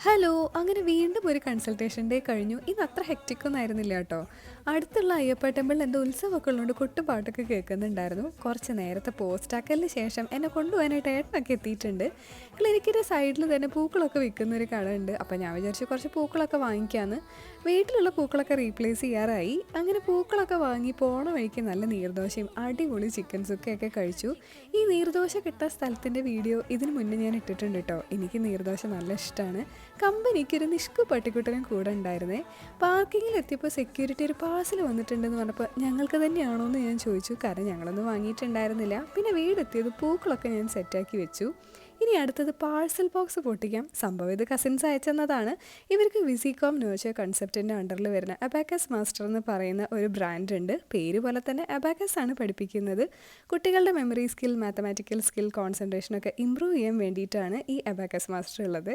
Hello! അങ്ങനെ വീണ്ടും ഒരു കൺസൾട്ടേഷൻ ഡേ കഴിഞ്ഞു. ഇന്ന് അത്ര ഹെക്റ്റിക് ഒന്നും ആയിരുന്നില്ല കേട്ടോ. അടുത്തുള്ള അയ്യപ്പ ടെമ്പിളിൽ എന്തോ ഉത്സവമൊക്കെ ഉള്ളതുകൊണ്ട് കൊട്ടും പാട്ടൊക്കെ കേൾക്കുന്നുണ്ടായിരുന്നു. കുറച്ച് നേരത്തെ പോസ്റ്റാക്കലിന് ശേഷം എന്നെ കൊണ്ടുപോകാനായിട്ട് ഏട്ടനൊക്കെ എത്തിയിട്ടുണ്ട്. ക്ലിനിക്കിൻ്റെ സൈഡിൽ തന്നെ പൂക്കളൊക്കെ വിൽക്കുന്ന ഒരു കട ഉണ്ട്. അപ്പോൾ ഞാൻ വിചാരിച്ചു കുറച്ച് പൂക്കളൊക്കെ വാങ്ങിക്കാമെന്ന്. വീട്ടിലുള്ള പൂക്കളൊക്കെ റീപ്ലേസ് ചെയ്യാറായി. അങ്ങനെ പൂക്കളൊക്കെ വാങ്ങി പോണ വഴിക്ക് നല്ല നീർദോശയും അടിപൊളി ചിക്കൻ സുക്കയൊക്കെ കഴിച്ചു. ഈ നീർദോശ കിട്ട സ്ഥലത്തിൻ്റെ വീഡിയോ ഇതിന് മുന്നേ ഞാൻ ഇട്ടിട്ടുണ്ട് കേട്ടോ. എനിക്ക് നീർദോശ നല്ല ഇഷ്ടമാണ്. കമ്പനിക്കൊരു നിഷ്കു പട്ടിക്കുട്ടനും കൂടെ ഉണ്ടായിരുന്നേ. പാർക്കിങ്ങിൽ എത്തിയപ്പോൾ സെക്യൂരിറ്റി ഒരു പാഴ്സൽ വന്നിട്ടുണ്ടെന്ന് പറഞ്ഞപ്പോൾ ഞങ്ങൾക്ക് തന്നെയാണോ എന്ന് ഞാൻ ചോദിച്ചു. കാരണം ഞങ്ങളൊന്നും വാങ്ങിയിട്ടുണ്ടായിരുന്നില്ല. പിന്നെ വീടെത്തിയത് പൂക്കളൊക്കെ ഞാൻ സെറ്റാക്കി വെച്ചു. ഇനി അടുത്തത് പാഴ്സൽ ബോക്സ് പൊട്ടിക്കാം. സംഭവം ഇത് കസിൻസ് അയച്ചെന്നതാണ്. ഇവർക്ക് വിസികോം നോച്ചർ കൺസെപ്റ്റിൻ്റെ അണ്ടറിൽ വരുന്ന അബാക്കസ് മാസ്റ്റർ എന്ന് പറയുന്ന ഒരു ബ്രാൻഡ് ഉണ്ട്. പേര് പോലെ തന്നെ അബാക്കസ് ആണ് പഠിപ്പിക്കുന്നത്. കുട്ടികളുടെ മെമ്മറി സ്കിൽ, മാത്തമാറ്റിക്കൽ സ്കിൽ, കോൺസെൻട്രേഷനൊക്കെ ഇമ്പ്രൂവ് ചെയ്യാൻ വേണ്ടിയിട്ടാണ് ഈ അബാക്കസ് മാസ്റ്റർ ഉള്ളത്.